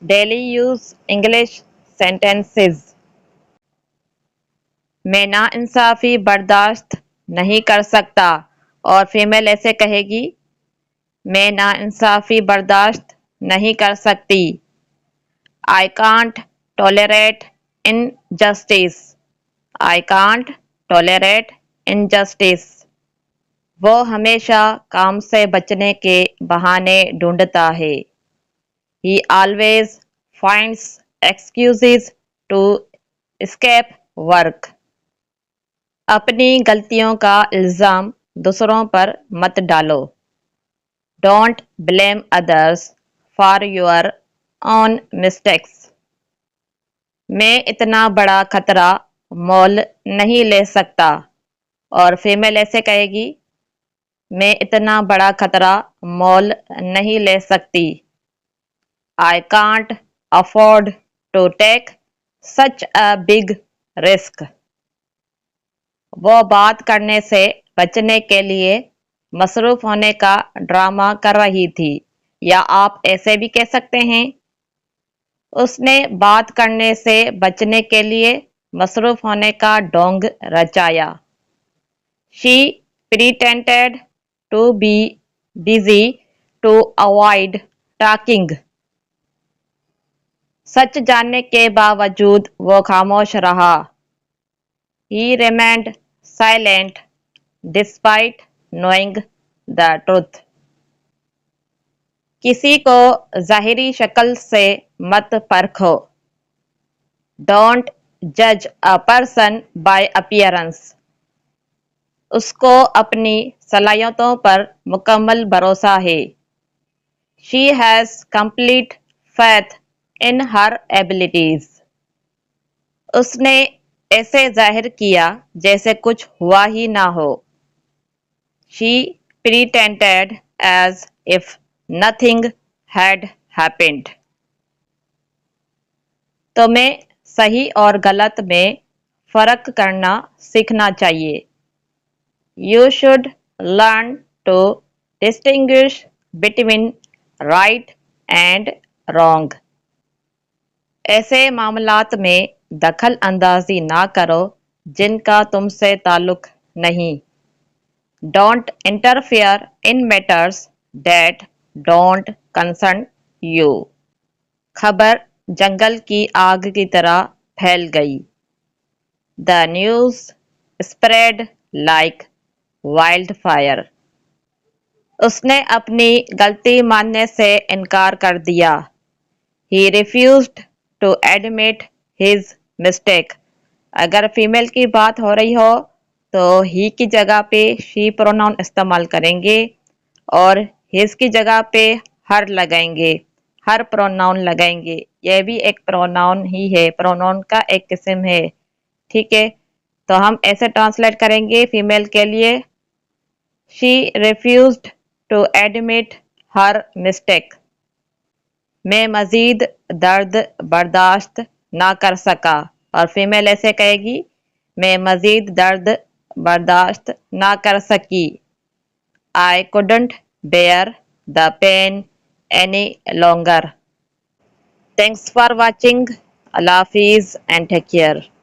Daily use English sentences. میں نا انصافی برداشت نہیں کر سکتا اور فیمیل ایسے کہے گی میں نا انصافی برداشت نہیں کر سکتی. I can't tolerate injustice. I can't tolerate injustice. وہ ہمیشہ کام سے بچنے کے بہانے ڈھونڈتا ہے. He always finds excuses to escape work. اپنی غلطیوں کا الزام دوسروں پر مت ڈالو. Don't blame others for your own mistakes. میں اتنا بڑا خطرہ مول نہیں لے سکتا اور فیمیل ایسے کہے گی میں اتنا بڑا خطرہ مول نہیں لے سکتی. I can't afford to take such a big risk. وہ بات کرنے سے بچنے کے لیے مصروف ہونے کا ڈرامہ کر رہی تھی یا آپ ایسے بھی کہہ سکتے ہیں اس نے بات کرنے سے بچنے کے لیے مصروف ہونے کا ڈھونگ رچایا. She pretended to be busy to avoid talking. سچ جاننے کے باوجود وہ خاموش رہا. He remained silent despite knowing the truth. کسی کو ظاہری شکل سے مت پرکھو. Don't judge a person by appearance. اس کو اپنی صلاحیتوں پر مکمل بھروسہ ہے. She has complete faith in her abilities. اس نے ایسے ظاہر کیا جیسے کچھ ہوا ہی نہ ہو. She pretended as if nothing had happened. تمہیں صحیح اور غلط میں فرق کرنا سیکھنا چاہیے. You should learn to distinguish between right and wrong. ایسے معاملات میں دخل اندازی نہ کرو جن کا تم سے تعلق نہیں. Don't interfere in matters that don't concern you. خبر جنگل کی آگ کی طرح پھیل گئی. The news spread like wildfire. اس نے اپنی غلطی ماننے سے انکار کر دیا. He refused to admit his mistake. اگر فیمیل کی بات ہو رہی ہو تو ہی کی جگہ پہ she پروناؤن استعمال کریں گے اور his کی جگہ پہ ہر لگائیں گے. ہر پروناؤن لگائیں گے. یہ بھی ایک پروناؤن ہی ہے. پروناؤن کا ایک قسم ہے. ٹھیک ہے تو ہم ایسے ٹرانسلیٹ کریں گے فیمیل کے لیے she refused to admit her mistake. میں مزید درد برداشت نہ کر سکا اور فیمیل ایسے کہے گی میں مزید درد برداشت نہ کر سکی. I couldn't bear the pain any longer. Thanks for watching. Allah Hafiz and take care.